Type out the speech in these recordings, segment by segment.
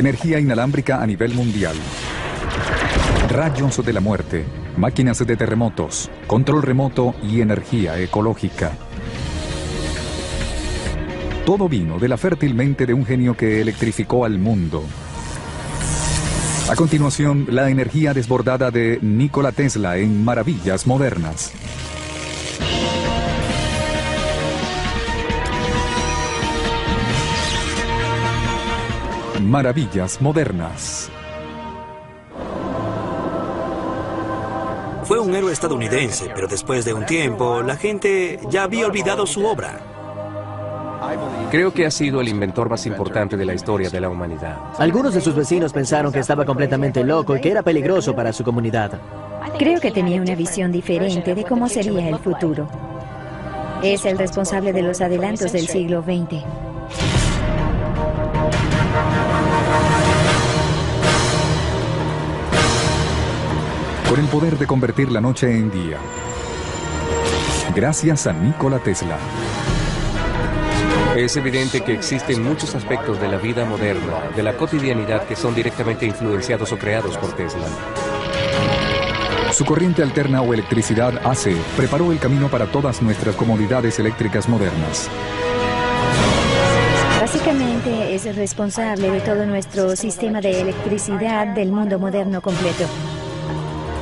Energía inalámbrica a nivel mundial. Rayos de la muerte, máquinas de terremotos, control remoto y energía ecológica. Todo vino de la fértil mente de un genio que electrificó al mundo. A continuación, la energía desbordada de Nikola Tesla en Maravillas Modernas. Maravillas Modernas. Fue un héroe estadounidense, pero después de un tiempo, la gente ya había olvidado su obra. Creo que ha sido el inventor más importante de la historia de la humanidad. Algunos de sus vecinos pensaron que estaba completamente loco y que era peligroso para su comunidad. Creo que tenía una visión diferente de cómo sería el futuro. Es el responsable de los adelantos del siglo XX. Con el poder de convertir la noche en día. Gracias a Nikola Tesla. Es evidente que existen muchos aspectos de la vida moderna, de la cotidianidad, que son directamente influenciados o creados por Tesla. Su corriente alterna o electricidad AC preparó el camino para todas nuestras comodidades eléctricas modernas. Básicamente es el responsable de todo nuestro sistema de electricidad del mundo moderno completo.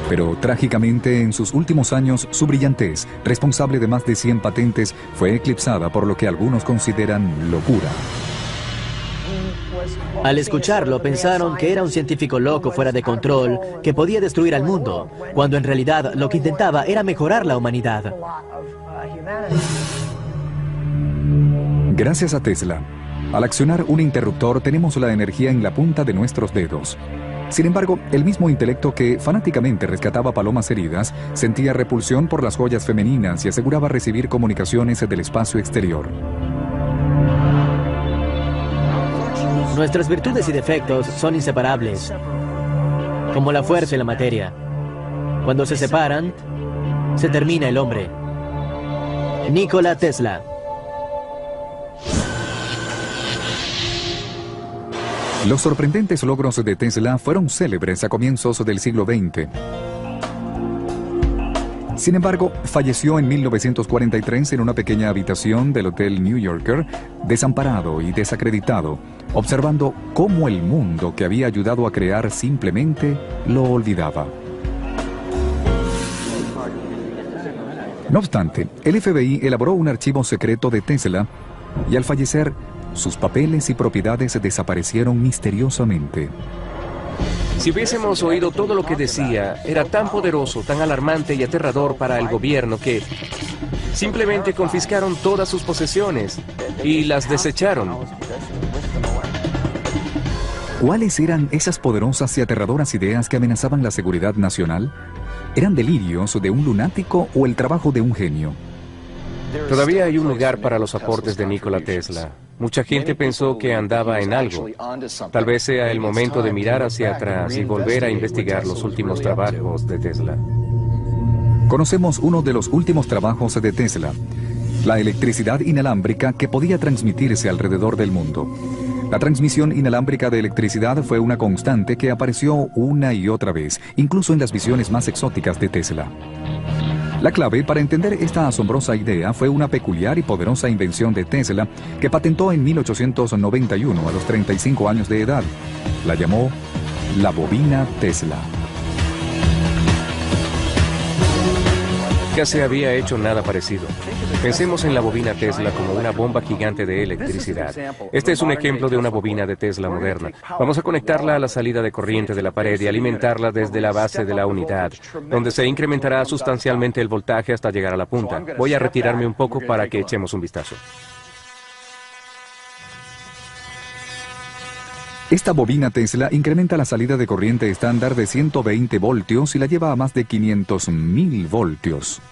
Pero trágicamente, en sus últimos años, su brillantez, responsable de más de 100 patentes, fue eclipsada por lo que algunos consideran locura. Al escucharlo, pensaron que era un científico loco fuera de control, que podía destruir al mundo, cuando en realidad lo que intentaba era mejorar la humanidad. Gracias a Tesla, al accionar un interruptor tenemos la energía en la punta de nuestros dedos. Sin embargo, el mismo intelecto que fanáticamente rescataba palomas heridas sentía repulsión por las joyas femeninas y aseguraba recibir comunicaciones del espacio exterior. Nuestras virtudes y defectos son inseparables, como la fuerza y la materia. Cuando se separan, se termina el hombre. Nikola Tesla. Los sorprendentes logros de Tesla fueron célebres a comienzos del siglo XX. Sin embargo, falleció en 1943 en una pequeña habitación del Hotel New Yorker, desamparado y desacreditado, observando cómo el mundo que había ayudado a crear simplemente lo olvidaba. No obstante, el FBI elaboró un archivo secreto de Tesla y al fallecer, sus papeles y propiedades desaparecieron misteriosamente. Si hubiésemos oído todo lo que decía, era tan poderoso, tan alarmante y aterrador para el gobierno que simplemente confiscaron todas sus posesiones y las desecharon. ¿Cuáles eran esas poderosas y aterradoras ideas que amenazaban la seguridad nacional? ¿Eran delirios de un lunático o el trabajo de un genio? Todavía hay un lugar para los aportes de Nikola Tesla. Mucha gente pensó que andaba en algo. Tal vez sea el momento de mirar hacia atrás y volver a investigar los últimos trabajos de Tesla. Conocemos uno de los últimos trabajos de Tesla, la electricidad inalámbrica que podía transmitirse alrededor del mundo. La transmisión inalámbrica de electricidad fue una constante que apareció una y otra vez, incluso en las visiones más exóticas de Tesla. La clave para entender esta asombrosa idea fue una peculiar y poderosa invención de Tesla que patentó en 1891 a los 35 años de edad. La llamó la bobina Tesla. Nunca se había hecho nada parecido. Pensemos en la bobina Tesla como una bomba gigante de electricidad. Este es un ejemplo de una bobina de Tesla moderna. Vamos a conectarla a la salida de corriente de la pared y alimentarla desde la base de la unidad, donde se incrementará sustancialmente el voltaje hasta llegar a la punta. Voy a retirarme un poco para que echemos un vistazo. Esta bobina Tesla incrementa la salida de corriente estándar de 120 voltios y la lleva a más de 500.000 voltios.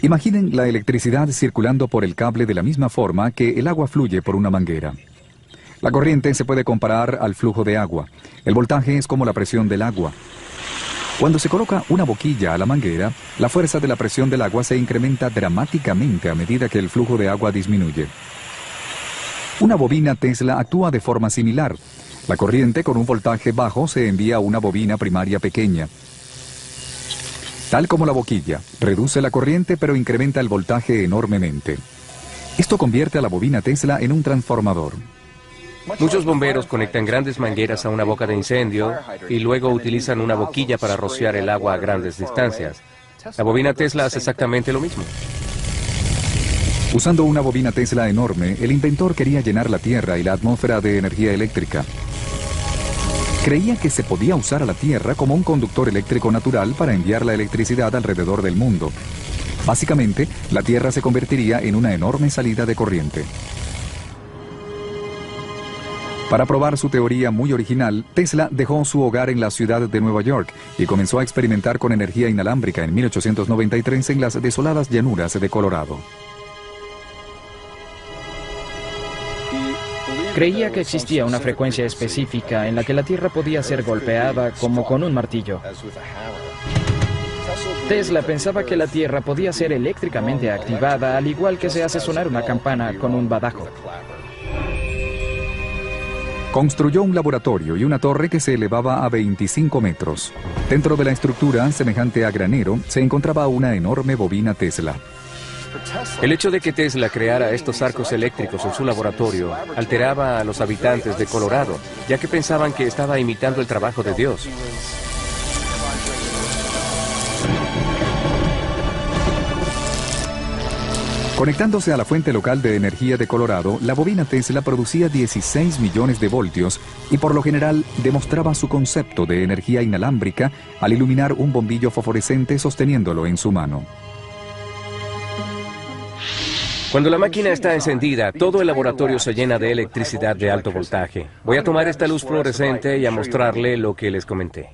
Imaginen la electricidad circulando por el cable de la misma forma que el agua fluye por una manguera. La corriente se puede comparar al flujo de agua. El voltaje es como la presión del agua. Cuando se coloca una boquilla a la manguera, la fuerza de la presión del agua se incrementa dramáticamente a medida que el flujo de agua disminuye. Una bobina Tesla actúa de forma similar. La corriente con un voltaje bajo se envía a una bobina primaria pequeña. Tal como la boquilla, reduce la corriente pero incrementa el voltaje enormemente. Esto convierte a la bobina Tesla en un transformador. Muchos bomberos conectan grandes mangueras a una boca de incendio y luego utilizan una boquilla para rociar el agua a grandes distancias. La bobina Tesla hace exactamente lo mismo. Usando una bobina Tesla enorme, el inventor quería llenar la Tierra y la atmósfera de energía eléctrica. Creía que se podía usar a la Tierra como un conductor eléctrico natural para enviar la electricidad alrededor del mundo. Básicamente, la Tierra se convertiría en una enorme salida de corriente. Para probar su teoría muy original, Tesla dejó su hogar en la ciudad de Nueva York y comenzó a experimentar con energía inalámbrica en 1893 en las desoladas llanuras de Colorado. Creía que existía una frecuencia específica en la que la Tierra podía ser golpeada como con un martillo. Tesla pensaba que la Tierra podía ser eléctricamente activada, al igual que se hace sonar una campana con un badajo. Construyó un laboratorio y una torre que se elevaba a 25 metros. Dentro de la estructura, semejante a granero, se encontraba una enorme bobina Tesla. El hecho de que Tesla creara estos arcos eléctricos en su laboratorio alteraba a los habitantes de Colorado, ya que pensaban que estaba imitando el trabajo de Dios. Conectándose a la fuente local de energía de Colorado, la bobina Tesla producía 16 millones de voltios y por lo general demostraba su concepto de energía inalámbrica al iluminar un bombillo fosforescente sosteniéndolo en su mano. Cuando la máquina está encendida, todo el laboratorio se llena de electricidad de alto voltaje. Voy a tomar esta luz fluorescente y a mostrarle lo que les comenté.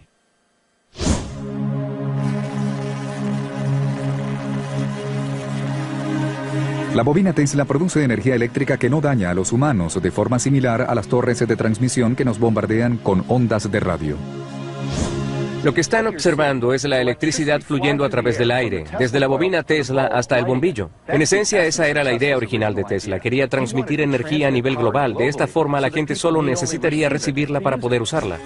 La bobina Tesla produce energía eléctrica que no daña a los humanos, de forma similar a las torres de transmisión que nos bombardean con ondas de radio. Lo que están observando es la electricidad fluyendo a través del aire, desde la bobina Tesla hasta el bombillo. En esencia, esa era la idea original de Tesla. Quería transmitir energía a nivel global. De esta forma, la gente solo necesitaría recibirla para poder usarla.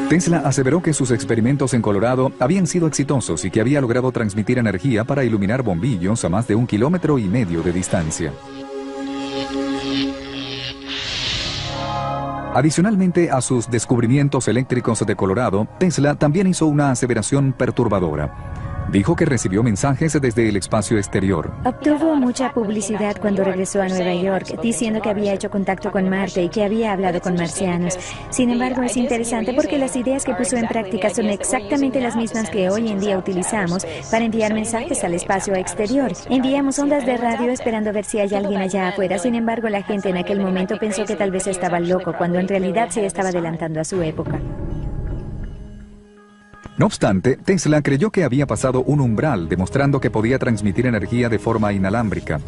Tesla aseveró que sus experimentos en Colorado habían sido exitosos y que había logrado transmitir energía para iluminar bombillos a más de 1,5 kilómetros de distancia. Adicionalmente a sus descubrimientos eléctricos de Colorado, Tesla también hizo una aseveración perturbadora. Dijo que recibió mensajes desde el espacio exterior. Obtuvo mucha publicidad cuando regresó a Nueva York, diciendo que había hecho contacto con Marte y que había hablado con marcianos. Sin embargo, es interesante porque las ideas que puso en práctica son exactamente las mismas que hoy en día utilizamos para enviar mensajes al espacio exterior. Enviamos ondas de radio esperando ver si hay alguien allá afuera. Sin embargo, la gente en aquel momento pensó que tal vez estaba loco, cuando en realidad se estaba adelantando a su época. No obstante, Tesla creyó que había pasado un umbral, demostrando que podía transmitir energía de forma inalámbrica.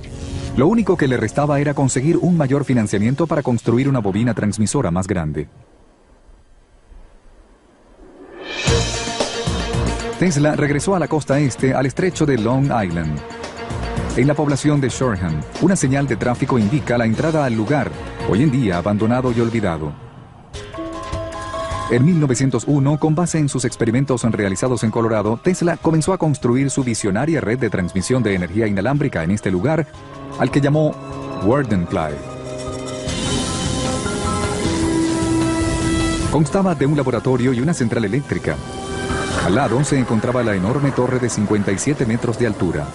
Lo único que le restaba era conseguir un mayor financiamiento para construir una bobina transmisora más grande. Tesla regresó a la costa este, al estrecho de Long Island. En la población de Shoreham, una señal de tráfico indica la entrada al lugar, hoy en día abandonado y olvidado. En 1901, con base en sus experimentos realizados en Colorado, Tesla comenzó a construir su visionaria red de transmisión de energía inalámbrica en este lugar, al que llamó Wardenply. Constaba de un laboratorio y una central eléctrica. Al lado se encontraba la enorme torre de 57 metros de altura.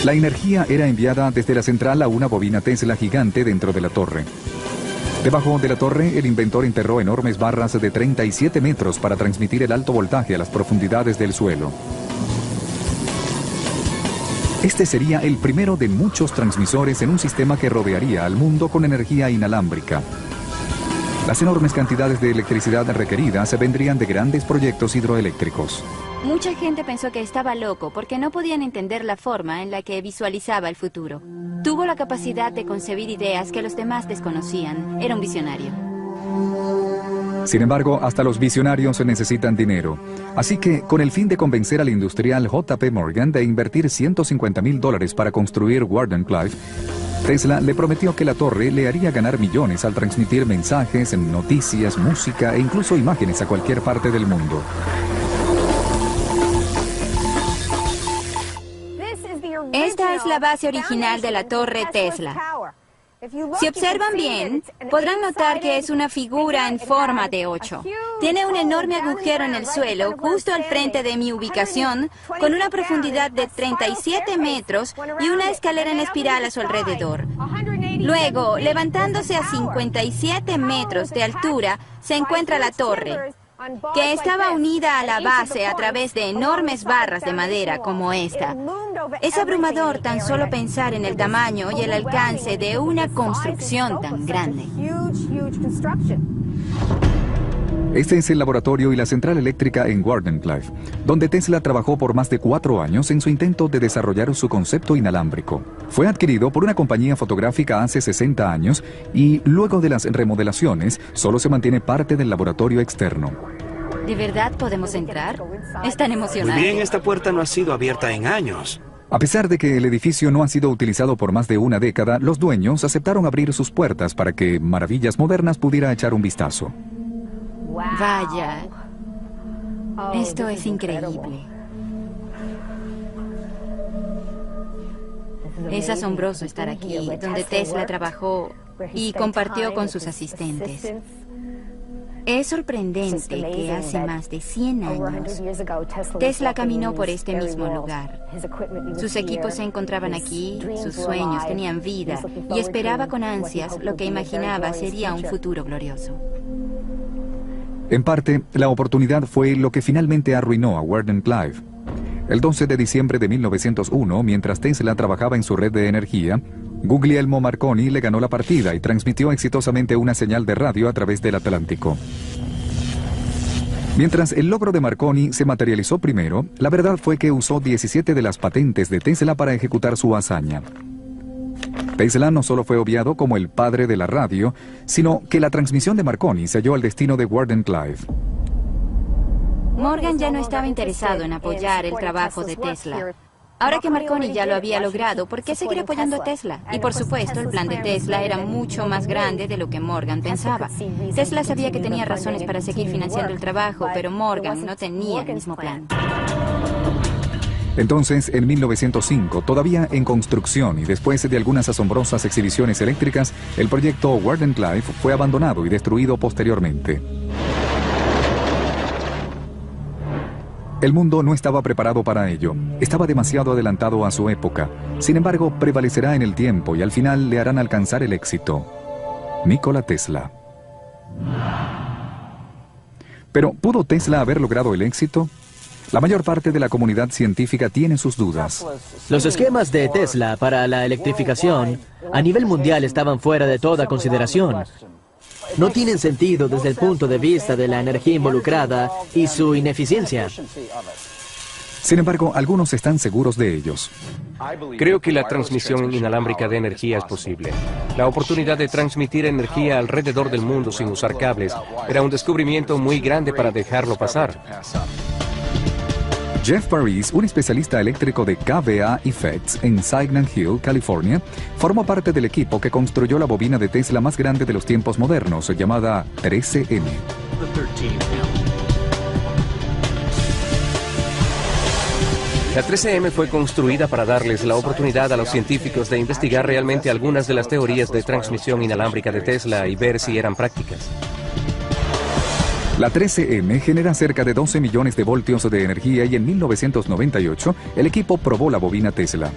La energía era enviada desde la central a una bobina Tesla gigante dentro de la torre. Debajo de la torre, el inventor enterró enormes barras de 37 metros para transmitir el alto voltaje a las profundidades del suelo. Este sería el primero de muchos transmisores en un sistema que rodearía al mundo con energía inalámbrica. Las enormes cantidades de electricidad requeridas vendrían de grandes proyectos hidroeléctricos. Mucha gente pensó que estaba loco porque no podían entender la forma en la que visualizaba el futuro. Tuvo la capacidad de concebir ideas que los demás desconocían. Era un visionario. Sin embargo, hasta los visionarios necesitan dinero. Así que, con el fin de convencer al industrial J.P. Morgan de invertir $150,000 para construir Wardenclyffe, Tesla le prometió que la torre le haría ganar millones al transmitir mensajes, noticias, música e incluso imágenes a cualquier parte del mundo. Esta es la base original de la torre Tesla. Si observan bien, podrán notar que es una figura en forma de 8. Tiene un enorme agujero en el suelo, justo al frente de mi ubicación, con una profundidad de 37 metros y una escalera en espiral a su alrededor. Luego, levantándose a 57 metros de altura, se encuentra la torre, que estaba unida a la base a través de enormes barras de madera como esta. Es abrumador tan solo pensar en el tamaño y el alcance de una construcción tan grande. Este es el laboratorio y la central eléctrica en Wardenclyffe, donde Tesla trabajó por más de 4 años en su intento de desarrollar su concepto inalámbrico. Fue adquirido por una compañía fotográfica hace 60 años y, luego de las remodelaciones, solo se mantiene parte del laboratorio externo. ¿De verdad podemos entrar? Están emocionados. Muy bien, esta puerta no ha sido abierta en años. A pesar de que el edificio no ha sido utilizado por más de una década, los dueños aceptaron abrir sus puertas para que Maravillas Modernas pudiera echar un vistazo. Vaya, esto es increíble. Es asombroso estar aquí, donde Tesla trabajó y compartió con sus asistentes. Es sorprendente que hace más de 100 años Tesla caminó por este mismo lugar. Sus equipos se encontraban aquí, sus sueños tenían vida y esperaba con ansias lo que imaginaba sería un futuro glorioso. En parte, la oportunidad fue lo que finalmente arruinó a Wardenclyffe. El 12 de diciembre de 1901, mientras Tesla trabajaba en su red de energía, Guglielmo Marconi le ganó la partida y transmitió exitosamente una señal de radio a través del Atlántico. Mientras el logro de Marconi se materializó primero, la verdad fue que usó 17 de las patentes de Tesla para ejecutar su hazaña. Tesla no solo fue obviado como el padre de la radio, sino que la transmisión de Marconi selló el destino de Wardenclyffe. Morgan ya no estaba interesado en apoyar el trabajo de Tesla. Ahora que Marconi ya lo había logrado, ¿por qué seguir apoyando a Tesla? Y por supuesto, el plan de Tesla era mucho más grande de lo que Morgan pensaba. Tesla sabía que tenía razones para seguir financiando el trabajo, pero Morgan no tenía el mismo plan. Entonces, en 1905, todavía en construcción y después de algunas asombrosas exhibiciones eléctricas, el proyecto Wardenclyffe fue abandonado y destruido posteriormente. El mundo no estaba preparado para ello. Estaba demasiado adelantado a su época. Sin embargo, prevalecerá en el tiempo y al final le harán alcanzar el éxito. Nikola Tesla. Pero, ¿pudo Tesla haber logrado el éxito? La mayor parte de la comunidad científica tiene sus dudas. Los esquemas de Tesla para la electrificación a nivel mundial estaban fuera de toda consideración. No tienen sentido desde el punto de vista de la energía involucrada y su ineficiencia. Sin embargo, algunos están seguros de ellos. Creo que la transmisión inalámbrica de energía es posible. La oportunidad de transmitir energía alrededor del mundo sin usar cables era un descubrimiento muy grande para dejarlo pasar. Jeff Paris, un especialista eléctrico de KVA Effects en Signal Hill, California, formó parte del equipo que construyó la bobina de Tesla más grande de los tiempos modernos, llamada 13M. La 13M fue construida para darles la oportunidad a los científicos de investigar realmente algunas de las teorías de transmisión inalámbrica de Tesla y ver si eran prácticas. La 13M genera cerca de 12 millones de voltios de energía y en 1998 el equipo probó la bobina Tesla.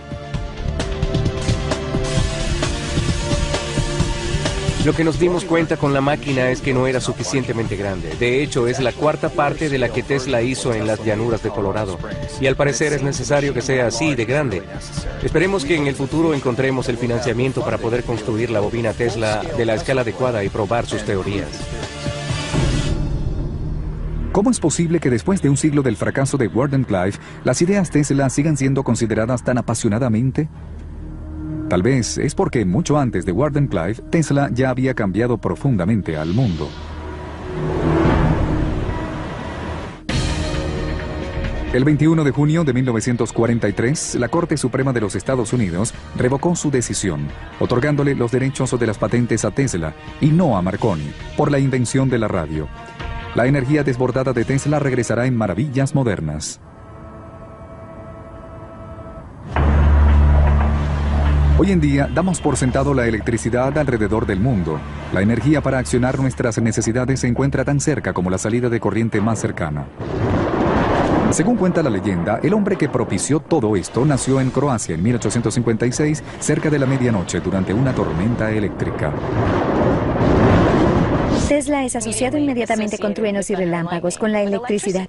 Lo que nos dimos cuenta con la máquina es que no era suficientemente grande. De hecho, es la cuarta parte de la que Tesla hizo en las llanuras de Colorado. Y al parecer es necesario que sea así de grande. Esperemos que en el futuro encontremos el financiamiento para poder construir la bobina Tesla de la escala adecuada y probar sus teorías. ¿Cómo es posible que después de un siglo del fracaso de Wardenclyffe, las ideas Tesla sigan siendo consideradas tan apasionadamente? Tal vez es porque mucho antes de Wardenclyffe, Tesla ya había cambiado profundamente al mundo. El 21 de junio de 1943, la Corte Suprema de los Estados Unidos revocó su decisión, otorgándole los derechos de las patentes a Tesla y no a Marconi, por la invención de la radio. La energía desbordada de Tesla regresará en maravillas modernas. Hoy en día damos por sentado la electricidad alrededor del mundo. La energía para accionar nuestras necesidades se encuentra tan cerca como la salida de corriente más cercana. Según cuenta la leyenda, el hombre que propició todo esto nació en Croacia en 1856, cerca de la medianoche, durante una tormenta eléctrica. Tesla es asociado inmediatamente con truenos y relámpagos, con la electricidad.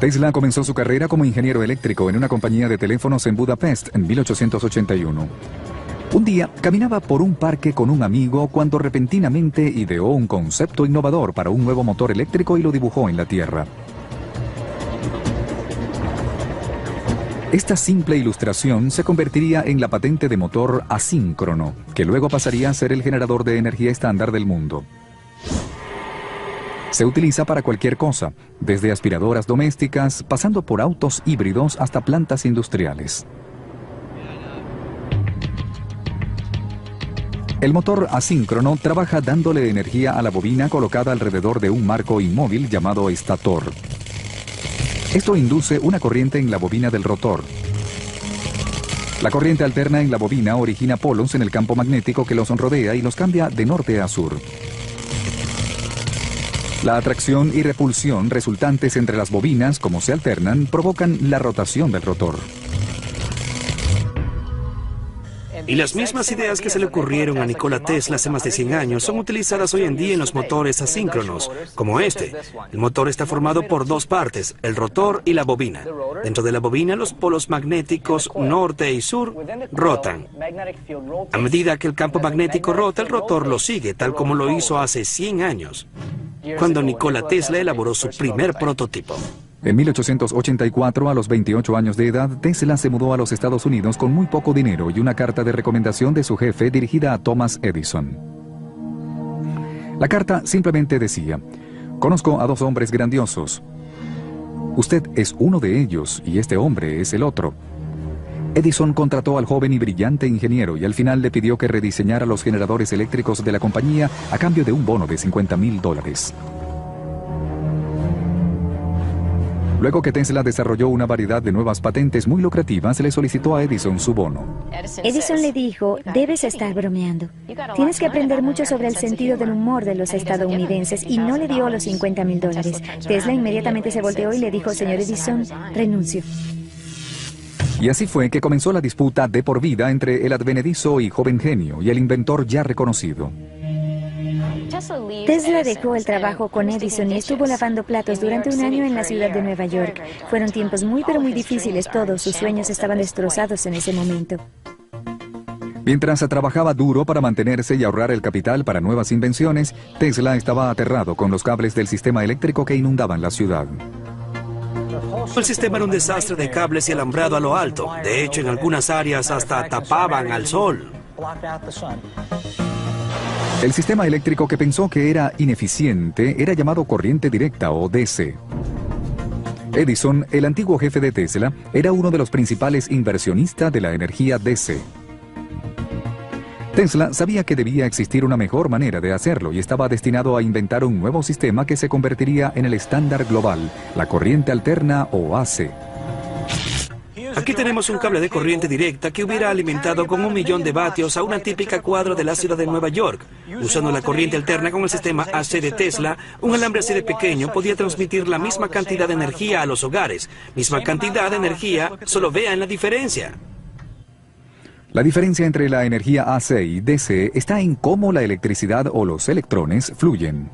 Tesla comenzó su carrera como ingeniero eléctrico en una compañía de teléfonos en Budapest en 1881. Un día caminaba por un parque con un amigo cuando repentinamente ideó un concepto innovador para un nuevo motor eléctrico y lo dibujó en la tierra. Esta simple ilustración se convertiría en la patente de motor asíncrono, que luego pasaría a ser el generador de energía estándar del mundo. Se utiliza para cualquier cosa, desde aspiradoras domésticas, pasando por autos híbridos hasta plantas industriales. El motor asíncrono trabaja dándole energía a la bobina colocada alrededor de un marco inmóvil llamado estator. Esto induce una corriente en la bobina del rotor. La corriente alterna en la bobina origina polos en el campo magnético que los rodea y los cambia de norte a sur. La atracción y repulsión resultantes entre las bobinas, como se alternan, provocan la rotación del rotor. Y las mismas ideas que se le ocurrieron a Nikola Tesla hace más de 100 años son utilizadas hoy en día en los motores asíncronos, como este. El motor está formado por dos partes, el rotor y la bobina. Dentro de la bobina, los polos magnéticos norte y sur rotan. A medida que el campo magnético rota, el rotor lo sigue, tal como lo hizo hace 100 años, cuando Nikola Tesla elaboró su primer prototipo. En 1884, a los 28 años de edad, Tesla se mudó a los Estados Unidos con muy poco dinero y una carta de recomendación de su jefe dirigida a Thomas Edison. La carta simplemente decía: conozco a dos hombres grandiosos. Usted es uno de ellos y este hombre es el otro. Edison contrató al joven y brillante ingeniero y al final le pidió que rediseñara los generadores eléctricos de la compañía a cambio de un bono de $50,000. Luego que Tesla desarrolló una variedad de nuevas patentes muy lucrativas, le solicitó a Edison su bono. Edison le dijo: debes estar bromeando. Tienes que aprender mucho sobre el sentido del humor de los estadounidenses, y no le dio los $50,000. Tesla inmediatamente se volteó y le dijo: señor Edison, renuncio. Y así fue que comenzó la disputa de por vida entre el advenedizo y joven genio y el inventor ya reconocido. Tesla dejó el trabajo con Edison y estuvo lavando platos durante un año en la ciudad de Nueva York. Fueron tiempos muy difíciles. Todos sus sueños estaban destrozados en ese momento. Mientras trabajaba duro para mantenerse y ahorrar el capital para nuevas invenciones, Tesla estaba aterrado con los cables del sistema eléctrico que inundaban la ciudad. El sistema era un desastre de cables y alambrado a lo alto. De hecho, en algunas áreas hasta tapaban al sol. El sistema eléctrico, que pensó que era ineficiente, era llamado corriente directa o DC. Edison, el antiguo jefe de Tesla, era uno de los principales inversionistas de la energía DC. Tesla sabía que debía existir una mejor manera de hacerlo y estaba destinado a inventar un nuevo sistema que se convertiría en el estándar global, la corriente alterna o AC. Aquí tenemos un cable de corriente directa que hubiera alimentado con 1.000.000 de vatios a una típica cuadra de la ciudad de Nueva York. Usando la corriente alterna con el sistema AC de Tesla, un alambre así de pequeño podía transmitir la misma cantidad de energía a los hogares. Misma cantidad de energía, solo vean la diferencia. La diferencia entre la energía AC y DC está en cómo la electricidad o los electrones fluyen.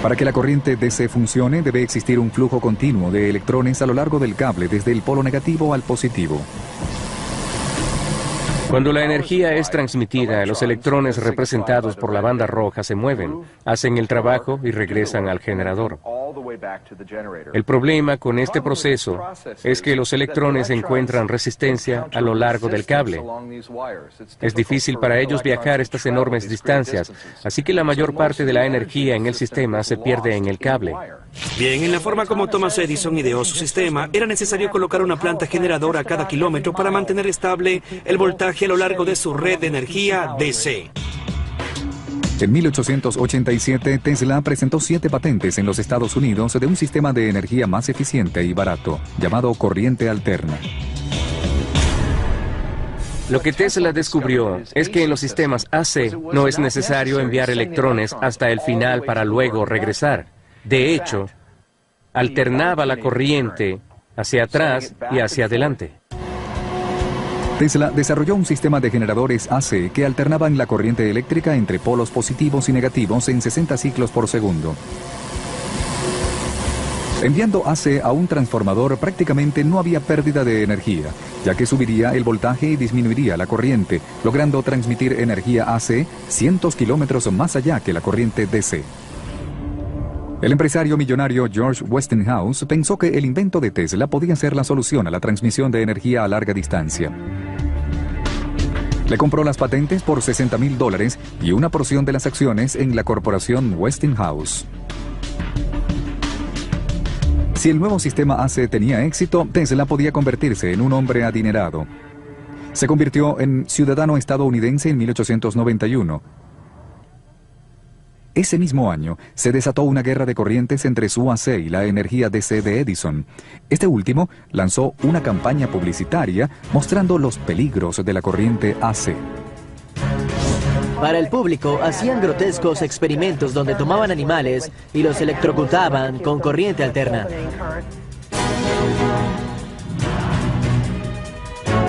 Para que la corriente DC funcione, debe existir un flujo continuo de electrones a lo largo del cable, desde el polo negativo al positivo. Cuando la energía es transmitida, los electrones representados por la banda roja se mueven, hacen el trabajo y regresan al generador. El problema con este proceso es que los electrones encuentran resistencia a lo largo del cable. Es difícil para ellos viajar estas enormes distancias, así que la mayor parte de la energía en el sistema se pierde en el cable. Bien, en la forma como Thomas Edison ideó su sistema, era necesario colocar una planta generadora a cada kilómetro para mantener estable el voltaje a lo largo de su red de energía DC. En 1887, Tesla presentó 7 patentes en los Estados Unidos de un sistema de energía más eficiente y barato, llamado corriente alterna. Lo que Tesla descubrió es que en los sistemas AC no es necesario enviar electrones hasta el final para luego regresar. De hecho, alternaba la corriente hacia atrás y hacia adelante. Tesla desarrolló un sistema de generadores AC que alternaban la corriente eléctrica entre polos positivos y negativos en 60 ciclos por segundo. Enviando AC a un transformador prácticamente no había pérdida de energía, ya que subiría el voltaje y disminuiría la corriente, logrando transmitir energía AC cientos kilómetros más allá que la corriente DC. El empresario millonario George Westinghouse pensó que el invento de Tesla podía ser la solución a la transmisión de energía a larga distancia. Le compró las patentes por $60,000 y una porción de las acciones en la corporación Westinghouse. Si el nuevo sistema AC tenía éxito, Tesla podía convertirse en un hombre adinerado. Se convirtió en ciudadano estadounidense en 1891. Ese mismo año, se desató una guerra de corrientes entre su AC y la energía DC de Edison. Este último lanzó una campaña publicitaria mostrando los peligros de la corriente AC. Para el público, hacían grotescos experimentos donde tomaban animales y los electrocutaban con corriente alterna.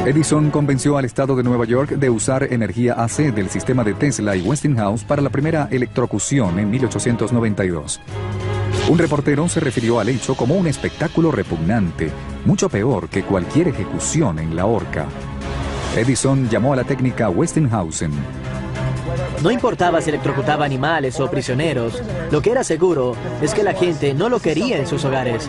Edison convenció al estado de Nueva York de usar energía AC del sistema de Tesla y Westinghouse para la primera electrocución en 1892. Un reportero se refirió al hecho como un espectáculo repugnante, mucho peor que cualquier ejecución en la horca. Edison llamó a la técnica Westinghausen. No importaba si electrocutaba animales o prisioneros, lo que era seguro es que la gente no lo quería en sus hogares.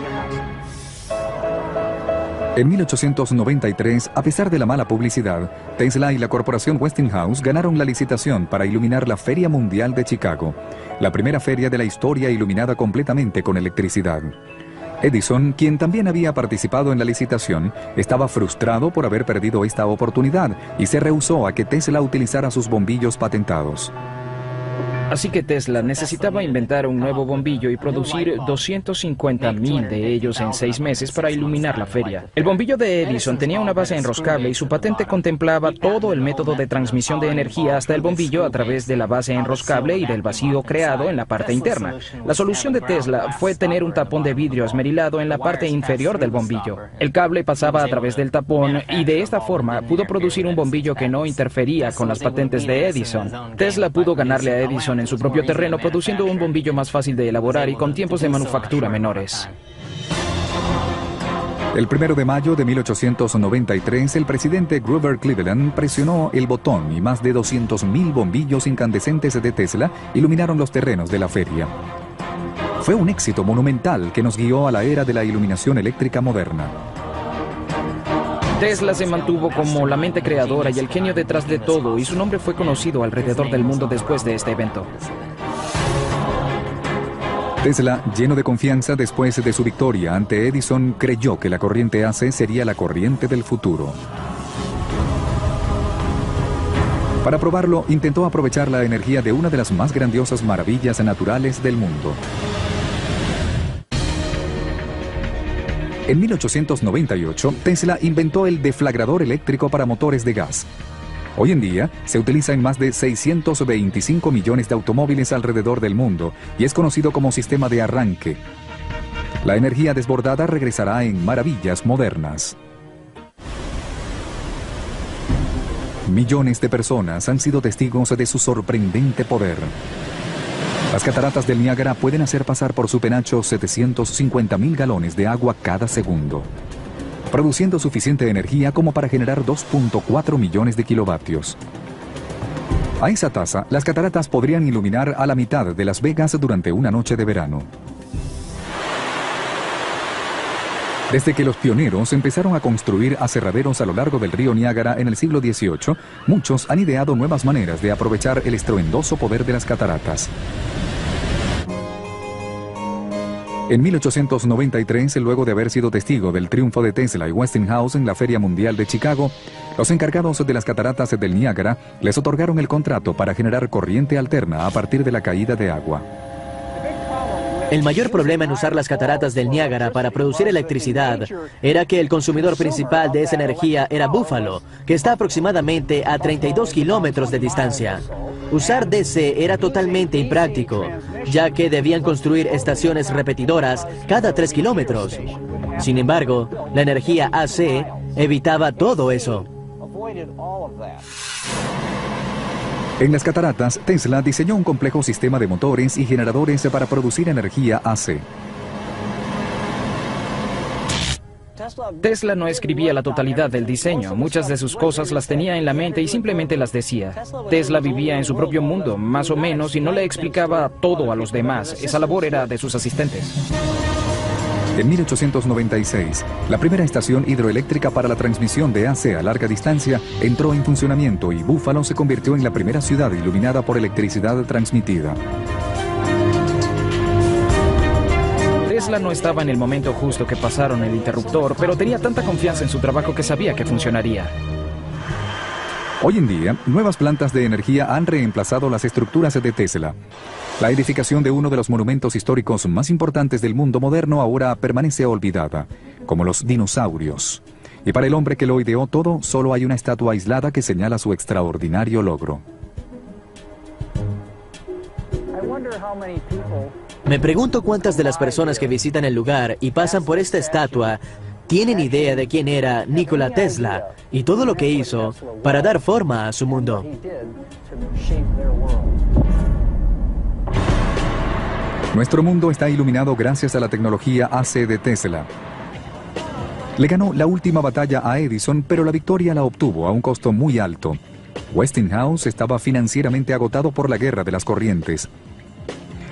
En 1893, a pesar de la mala publicidad, Tesla y la corporación Westinghouse ganaron la licitación para iluminar la Feria Mundial de Chicago, la primera feria de la historia iluminada completamente con electricidad. Edison, quien también había participado en la licitación, estaba frustrado por haber perdido esta oportunidad y se rehusó a que Tesla utilizara sus bombillos patentados. Así que Tesla necesitaba inventar un nuevo bombillo y producir 250,000 de ellos en 6 meses para iluminar la feria. El bombillo de Edison tenía una base enroscable y su patente contemplaba todo el método de transmisión de energía hasta el bombillo a través de la base enroscable y del vacío creado en la parte interna. La solución de Tesla fue tener un tapón de vidrio esmerilado en la parte inferior del bombillo. El cable pasaba a través del tapón y de esta forma pudo producir un bombillo que no interfería con las patentes de Edison. Tesla pudo ganarle a Edison en su propio terreno, produciendo un bombillo más fácil de elaborar y con tiempos de manufactura menores. El 1 de mayo de 1893, el presidente Grover Cleveland presionó el botón y más de 200,000 bombillos incandescentes de Tesla iluminaron los terrenos de la feria. Fue un éxito monumental que nos guió a la era de la iluminación eléctrica moderna. Tesla se mantuvo como la mente creadora y el genio detrás de todo, y su nombre fue conocido alrededor del mundo después de este evento. Tesla, lleno de confianza después de su victoria ante Edison, creyó que la corriente AC sería la corriente del futuro. Para probarlo, intentó aprovechar la energía de una de las más grandiosas maravillas naturales del mundo. En 1898, Tesla inventó el deflagrador eléctrico para motores de gas. Hoy en día, se utiliza en más de 625 millones de automóviles alrededor del mundo y es conocido como sistema de arranque. La energía desbordada regresará en maravillas modernas. Millones de personas han sido testigos de su sorprendente poder. Las cataratas del Niágara pueden hacer pasar por su penacho 750,000 galones de agua cada segundo. produciendo suficiente energía como para generar 2.4 millones de kilovatios. A esa tasa, las cataratas podrían iluminar a la mitad de Las Vegas durante una noche de verano. Desde que los pioneros empezaron a construir aserraderos a lo largo del río Niágara en el siglo XVIII, muchos han ideado nuevas maneras de aprovechar el estruendoso poder de las cataratas. En 1893, luego de haber sido testigo del triunfo de Tesla y Westinghouse en la Feria Mundial de Chicago, los encargados de las cataratas del Niágara les otorgaron el contrato para generar corriente alterna a partir de la caída de agua. El mayor problema en usar las cataratas del Niágara para producir electricidad era que el consumidor principal de esa energía era Buffalo, que está aproximadamente a 32 kilómetros de distancia. Usar DC era totalmente impráctico, ya que debían construir estaciones repetidoras cada 3 kilómetros. Sin embargo, la energía AC evitaba todo eso. En las cataratas, Tesla diseñó un complejo sistema de motores y generadores para producir energía AC. Tesla no escribía la totalidad del diseño. Muchas de sus cosas las tenía en la mente y simplemente las decía. Tesla vivía en su propio mundo, más o menos, y no le explicaba todo a los demás. Esa labor era de sus asistentes. En 1896, la primera estación hidroeléctrica para la transmisión de AC a larga distancia entró en funcionamiento y Buffalo se convirtió en la primera ciudad iluminada por electricidad transmitida. Tesla no estaba en el momento justo que pasaron el interruptor, pero tenía tanta confianza en su trabajo que sabía que funcionaría. Hoy en día, nuevas plantas de energía han reemplazado las estructuras de Tesla. La edificación de uno de los monumentos históricos más importantes del mundo moderno ahora permanece olvidada, como los dinosaurios. Y para el hombre que lo ideó todo, solo hay una estatua aislada que señala su extraordinario logro. Me pregunto cuántas de las personas que visitan el lugar y pasan por esta estatua tienen idea de quién era Nikola Tesla y todo lo que hizo para dar forma a su mundo. Nuestro mundo está iluminado gracias a la tecnología AC de Tesla. Le ganó la última batalla a Edison, pero la victoria la obtuvo a un costo muy alto. Westinghouse estaba financieramente agotado por la guerra de las corrientes.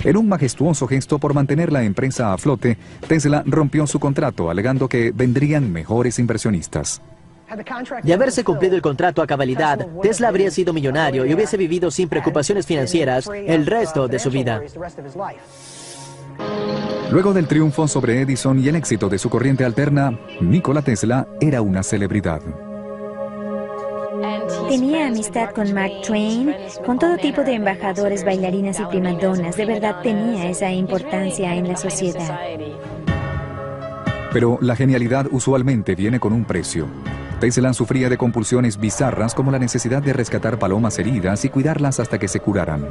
En un majestuoso gesto por mantener la empresa a flote, Tesla rompió su contrato alegando que vendrían mejores inversionistas. De haberse cumplido el contrato a cabalidad, Tesla habría sido millonario y hubiese vivido sin preocupaciones financieras el resto de su vida. Luego del triunfo sobre Edison y el éxito de su corriente alterna, Nikola Tesla era una celebridad. Tenía amistad con Mark Twain, con todo tipo de embajadores, bailarinas y primadonnas. De verdad tenía esa importancia en la sociedad. Pero la genialidad usualmente viene con un precio. Tesla sufría de compulsiones bizarras como la necesidad de rescatar palomas heridas y cuidarlas hasta que se curaran.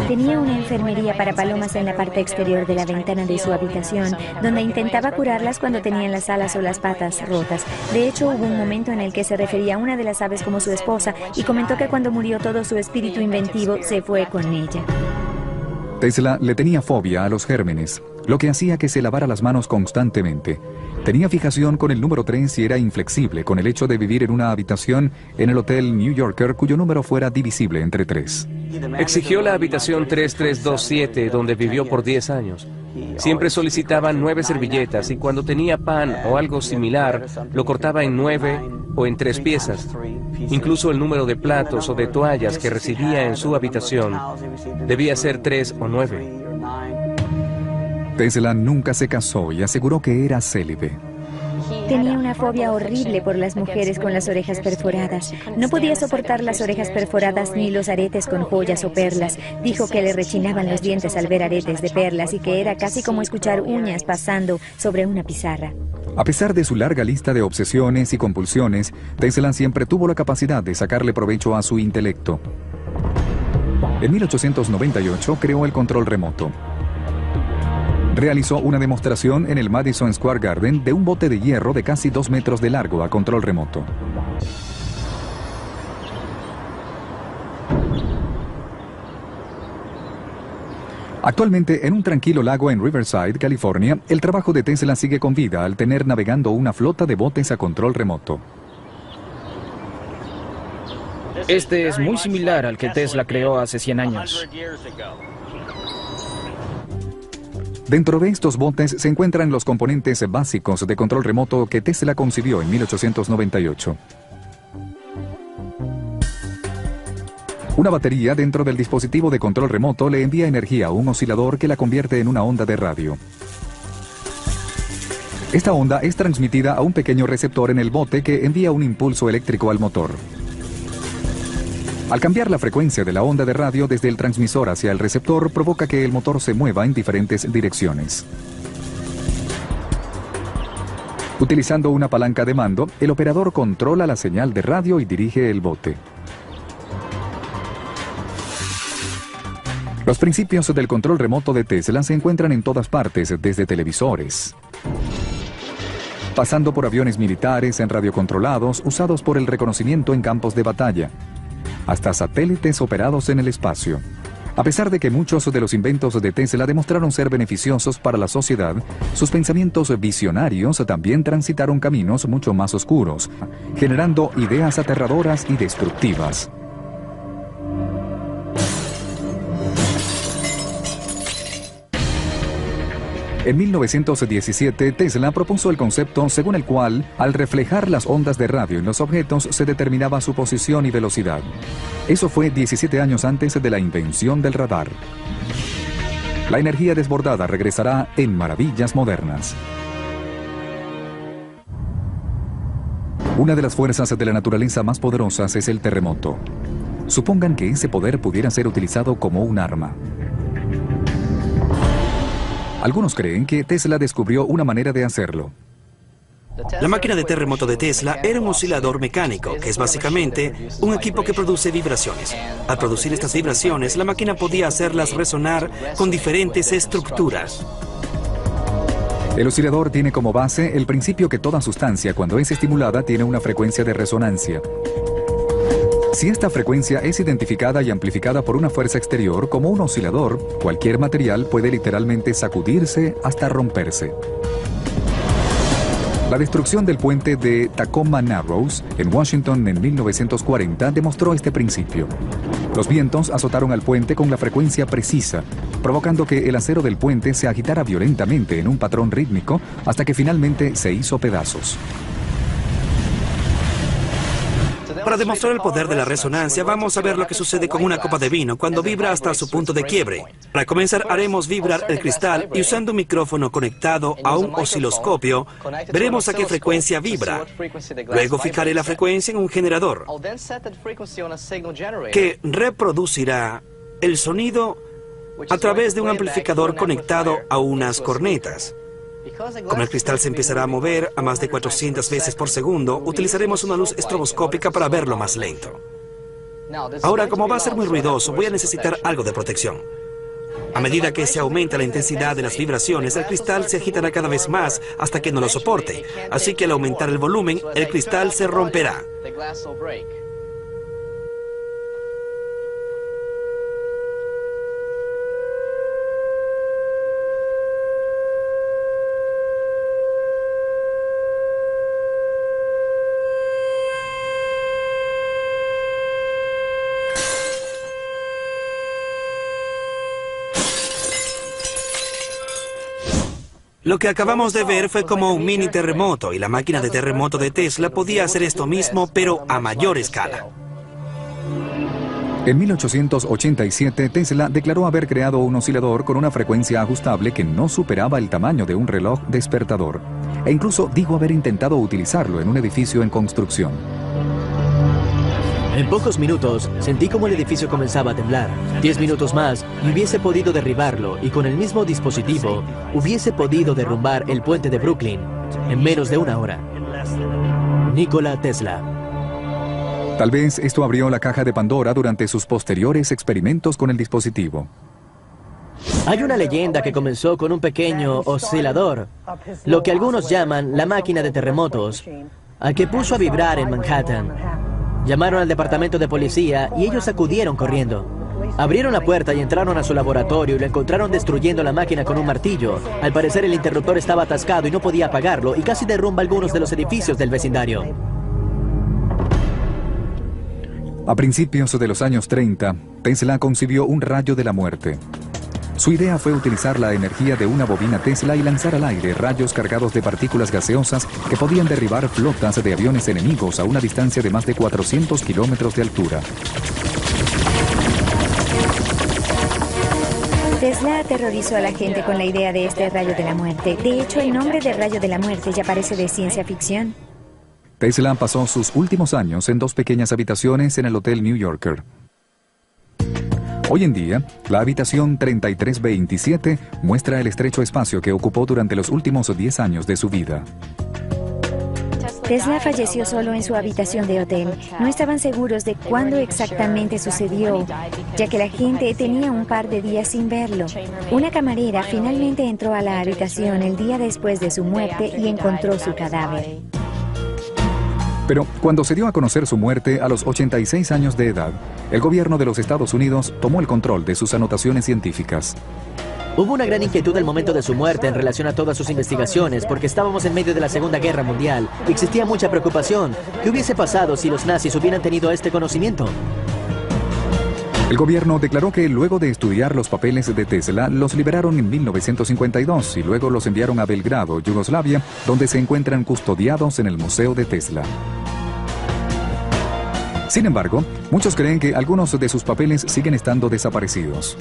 Tenía una enfermería para palomas en la parte exterior de la ventana de su habitación, donde intentaba curarlas cuando tenían las alas o las patas rotas. De hecho, hubo un momento en el que se refería a una de las aves como su esposa y comentó que cuando murió todo su espíritu inventivo se fue con ella. Tesla le tenía fobia a los gérmenes, lo que hacía que se lavara las manos constantemente. Tenía fijación con el número 3 y era inflexible con el hecho de vivir en una habitación en el Hotel New Yorker cuyo número fuera divisible entre 3. Exigió la habitación 3327, donde vivió por 10 años. Siempre solicitaban 9 servilletas y cuando tenía pan o algo similar, lo cortaba en 9 o en 3 piezas. Incluso el número de platos o de toallas que recibía en su habitación debía ser 3 o 9. Tesla nunca se casó y aseguró que era célibe. Tenía una fobia horrible por las mujeres con las orejas perforadas. No podía soportar las orejas perforadas ni los aretes con joyas o perlas. Dijo que le rechinaban los dientes al ver aretes de perlas y que era casi como escuchar uñas pasando sobre una pizarra. A pesar de su larga lista de obsesiones y compulsiones, Tesla siempre tuvo la capacidad de sacarle provecho a su intelecto. En 1898 creó el control remoto. Realizó una demostración en el Madison Square Garden de un bote de hierro de casi 2 metros de largo a control remoto. Actualmente, en un tranquilo lago en Riverside, California, el trabajo de Tesla sigue con vida al tener navegando una flota de botes a control remoto. Este es muy similar al que Tesla creó hace 100 años. Dentro de estos botes se encuentran los componentes básicos de control remoto que Tesla concibió en 1898. Una batería dentro del dispositivo de control remoto le envía energía a un oscilador que la convierte en una onda de radio. Esta onda es transmitida a un pequeño receptor en el bote que envía un impulso eléctrico al motor. Al cambiar la frecuencia de la onda de radio desde el transmisor hacia el receptor, provoca que el motor se mueva en diferentes direcciones. Utilizando una palanca de mando, el operador controla la señal de radio y dirige el bote. Los principios del control remoto de Tesla se encuentran en todas partes, desde televisores, pasando por aviones militares en radiocontrolados usados por el reconocimiento en campos de batalla, hasta satélites operados en el espacio. A pesar de que muchos de los inventos de Tesla demostraron ser beneficiosos para la sociedad, sus pensamientos visionarios también transitaron caminos mucho más oscuros, generando ideas aterradoras y destructivas. En 1917, Tesla propuso el concepto según el cual, al reflejar las ondas de radio en los objetos, se determinaba su posición y velocidad. Eso fue 17 años antes de la invención del radar. La energía desbordada regresará en maravillas modernas. Una de las fuerzas de la naturaleza más poderosas es el terremoto. Supongan que ese poder pudiera ser utilizado como un arma. Algunos creen que Tesla descubrió una manera de hacerlo. La máquina de terremoto de Tesla era un oscilador mecánico, que es básicamente un equipo que produce vibraciones. Al producir estas vibraciones, la máquina podía hacerlas resonar con diferentes estructuras. El oscilador tiene como base el principio que toda sustancia, cuando es estimulada, tiene una frecuencia de resonancia. Si esta frecuencia es identificada y amplificada por una fuerza exterior, como un oscilador, cualquier material puede literalmente sacudirse hasta romperse. La destrucción del puente de Tacoma Narrows en Washington en 1940 demostró este principio. Los vientos azotaron al puente con la frecuencia precisa, provocando que el acero del puente se agitara violentamente en un patrón rítmico hasta que finalmente se hizo pedazos. Para demostrar el poder de la resonancia, vamos a ver lo que sucede con una copa de vino cuando vibra hasta su punto de quiebre. Para comenzar, haremos vibrar el cristal y usando un micrófono conectado a un osciloscopio, veremos a qué frecuencia vibra. Luego fijaré la frecuencia en un generador que reproducirá el sonido a través de un amplificador conectado a unas cornetas. Como el cristal se empezará a mover a más de 400 veces por segundo, utilizaremos una luz estroboscópica para verlo más lento. Ahora, como va a ser muy ruidoso, voy a necesitar algo de protección. A medida que se aumenta la intensidad de las vibraciones, el cristal se agitará cada vez más hasta que no lo soporte. Así que al aumentar el volumen, el cristal se romperá. Lo que acabamos de ver fue como un mini terremoto y la máquina de terremoto de Tesla podía hacer esto mismo, pero a mayor escala. En 1887, Tesla declaró haber creado un oscilador con una frecuencia ajustable que no superaba el tamaño de un reloj despertador, e incluso dijo haber intentado utilizarlo en un edificio en construcción. En pocos minutos, sentí como el edificio comenzaba a temblar. 10 minutos más y hubiese podido derribarlo, y con el mismo dispositivo hubiese podido derrumbar el puente de Brooklyn en menos de una hora. Nikola Tesla. Tal vez esto abrió la caja de Pandora durante sus posteriores experimentos con el dispositivo. Hay una leyenda que comenzó con un pequeño oscilador, lo que algunos llaman la máquina de terremotos, al que puso a vibrar en Manhattan. Llamaron al departamento de policía y ellos acudieron corriendo. Abrieron la puerta y entraron a su laboratorio y lo encontraron destruyendo la máquina con un martillo. Al parecer el interruptor estaba atascado y no podía apagarlo y casi derrumba algunos de los edificios del vecindario. A principios de los años 30, Tesla concibió un rayo de la muerte. Su idea fue utilizar la energía de una bobina Tesla y lanzar al aire rayos cargados de partículas gaseosas que podían derribar flotas de aviones enemigos a una distancia de más de 400 kilómetros de altura. Tesla aterrorizó a la gente con la idea de este rayo de la muerte. De hecho, el nombre de rayo de la muerte ya parece de ciencia ficción. Tesla pasó sus últimos años en 2 pequeñas habitaciones en el Hotel New Yorker. Hoy en día, la habitación 3327 muestra el estrecho espacio que ocupó durante los últimos 10 años de su vida. Tesla falleció solo en su habitación de hotel. No estaban seguros de cuándo exactamente sucedió, ya que la gente tenía un par de días sin verlo. Una camarera finalmente entró a la habitación el día después de su muerte y encontró su cadáver. Pero cuando se dio a conocer su muerte a los 86 años de edad, el gobierno de los Estados Unidos tomó el control de sus anotaciones científicas. Hubo una gran inquietud al momento de su muerte en relación a todas sus investigaciones, porque estábamos en medio de la Segunda Guerra Mundial y existía mucha preocupación. ¿Qué hubiese pasado si los nazis hubieran tenido este conocimiento? El gobierno declaró que luego de estudiar los papeles de Tesla, los liberaron en 1952 y luego los enviaron a Belgrado, Yugoslavia, donde se encuentran custodiados en el Museo de Tesla. Sin embargo, muchos creen que algunos de sus papeles siguen estando desaparecidos.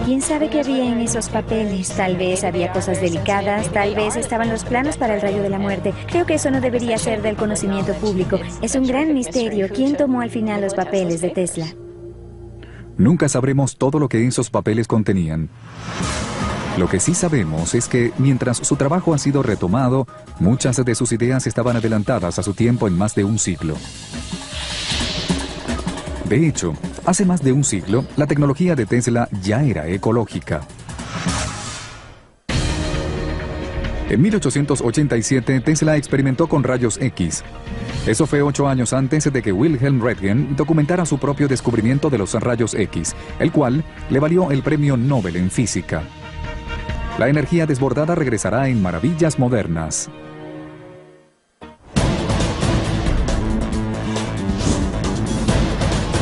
¿Quién sabe qué había en esos papeles? Tal vez había cosas delicadas, tal vez estaban los planos para el rayo de la muerte. Creo que eso no debería ser del conocimiento público. Es un gran misterio quién tomó al final los papeles de Tesla. Nunca sabremos todo lo que esos papeles contenían. Lo que sí sabemos es que, mientras su trabajo ha sido retomado, muchas de sus ideas estaban adelantadas a su tiempo en más de un siglo. De hecho, hace más de un siglo, la tecnología de Tesla ya era ecológica. En 1887, Tesla experimentó con rayos X. Eso fue 8 años antes de que Wilhelm Röntgen documentara su propio descubrimiento de los rayos X, el cual le valió el premio Nobel en física. La energía desbordada regresará en maravillas modernas.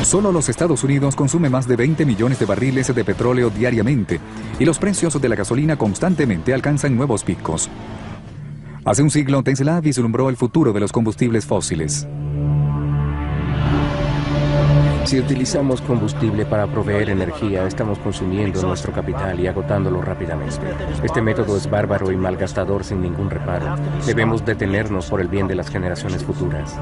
Solo los Estados Unidos consume más de 20 millones de barriles de petróleo diariamente y los precios de la gasolina constantemente alcanzan nuevos picos. Hace un siglo, Tesla vislumbró el futuro de los combustibles fósiles. Si utilizamos combustible para proveer energía, estamos consumiendo nuestro capital y agotándolo rápidamente. Este método es bárbaro y malgastador sin ningún reparo. Debemos detenernos por el bien de las generaciones futuras.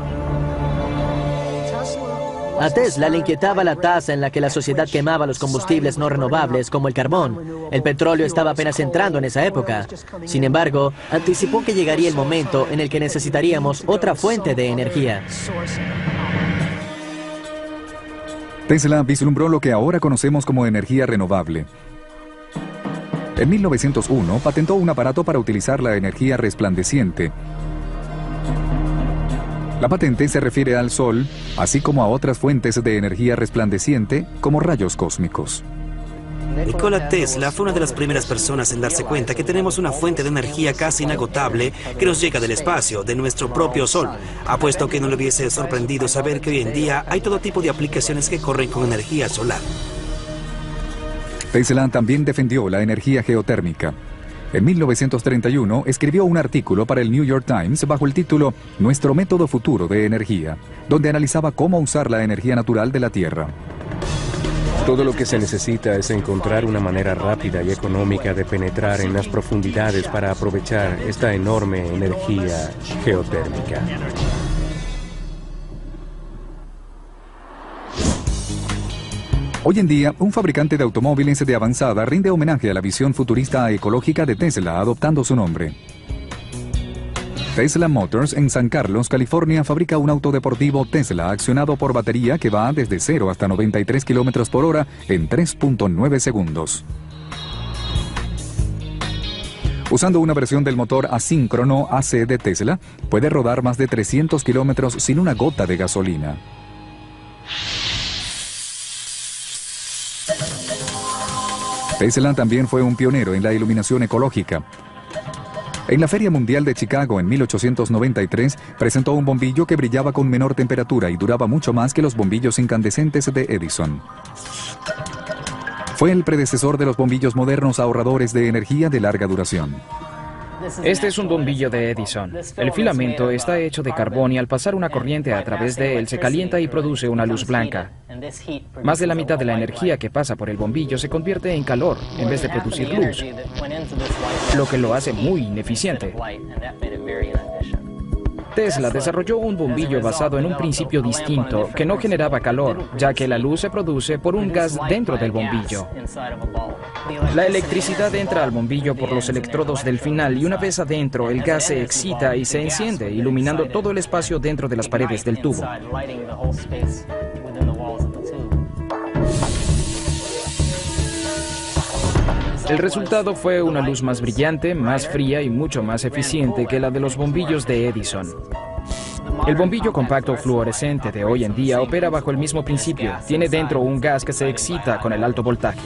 A Tesla le inquietaba la tasa en la que la sociedad quemaba los combustibles no renovables como el carbón. El petróleo estaba apenas entrando en esa época. Sin embargo, anticipó que llegaría el momento en el que necesitaríamos otra fuente de energía. Tesla vislumbró lo que ahora conocemos como energía renovable. En 1901 patentó un aparato para utilizar la energía resplandeciente. La patente se refiere al Sol, así como a otras fuentes de energía resplandeciente, como rayos cósmicos. Nikola Tesla fue una de las primeras personas en darse cuenta que tenemos una fuente de energía casi inagotable que nos llega del espacio, de nuestro propio Sol. Apuesto que no le hubiese sorprendido saber que hoy en día hay todo tipo de aplicaciones que corren con energía solar. Tesla también defendió la energía geotérmica. En 1931 escribió un artículo para el New York Times bajo el título Nuestro método futuro de energía, donde analizaba cómo usar la energía natural de la Tierra. Todo lo que se necesita es encontrar una manera rápida y económica de penetrar en las profundidades para aprovechar esta enorme energía geotérmica. Hoy en día, un fabricante de automóviles de avanzada rinde homenaje a la visión futurista ecológica de Tesla, adoptando su nombre. Tesla Motors en San Carlos, California, fabrica un auto deportivo Tesla accionado por batería que va desde 0 hasta 93 km por hora en 3.9 segundos. Usando una versión del motor asíncrono AC de Tesla, puede rodar más de 300 kilómetros sin una gota de gasolina. Tesla también fue un pionero en la iluminación ecológica. En la Feria Mundial de Chicago en 1893 presentó un bombillo que brillaba con menor temperatura y duraba mucho más que los bombillos incandescentes de Edison. Fue el predecesor de los bombillos modernos ahorradores de energía de larga duración. Este es un bombillo de Edison. El filamento está hecho de carbón y al pasar una corriente a través de él se calienta y produce una luz blanca. Más de la mitad de la energía que pasa por el bombillo se convierte en calor en vez de producir luz, lo que lo hace muy ineficiente. Tesla desarrolló un bombillo basado en un principio distinto que no generaba calor, ya que la luz se produce por un gas dentro del bombillo. La electricidad entra al bombillo por los electrodos del final y una vez adentro el gas se excita y se enciende, iluminando todo el espacio dentro de las paredes del tubo. El resultado fue una luz más brillante, más fría y mucho más eficiente que la de los bombillos de Edison. El bombillo compacto fluorescente de hoy en día opera bajo el mismo principio. Tiene dentro un gas que se excita con el alto voltaje.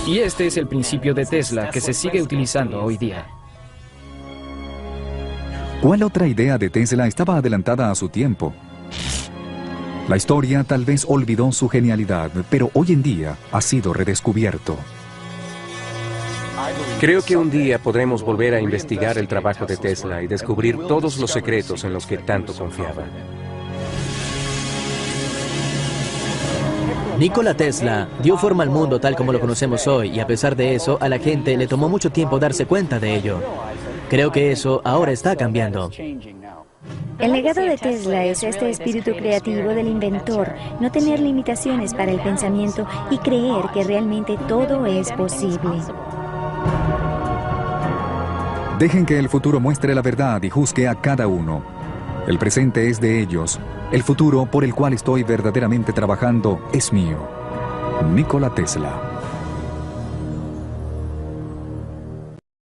Y este es el principio de Tesla que se sigue utilizando hoy día. ¿Cuál otra idea de Tesla estaba adelantada a su tiempo? La historia tal vez olvidó su genialidad, pero hoy en día ha sido redescubierto. Creo que un día podremos volver a investigar el trabajo de Tesla y descubrir todos los secretos en los que tanto confiaba. Nikola Tesla dio forma al mundo tal como lo conocemos hoy y a pesar de eso, a la gente le tomó mucho tiempo darse cuenta de ello. Creo que eso ahora está cambiando. El legado de Tesla es este espíritu creativo del inventor, no tener limitaciones para el pensamiento y creer que realmente todo es posible. Dejen que el futuro muestre la verdad y juzgue a cada uno. El presente es de ellos. El futuro por el cual estoy verdaderamente trabajando es mío. Nikola Tesla.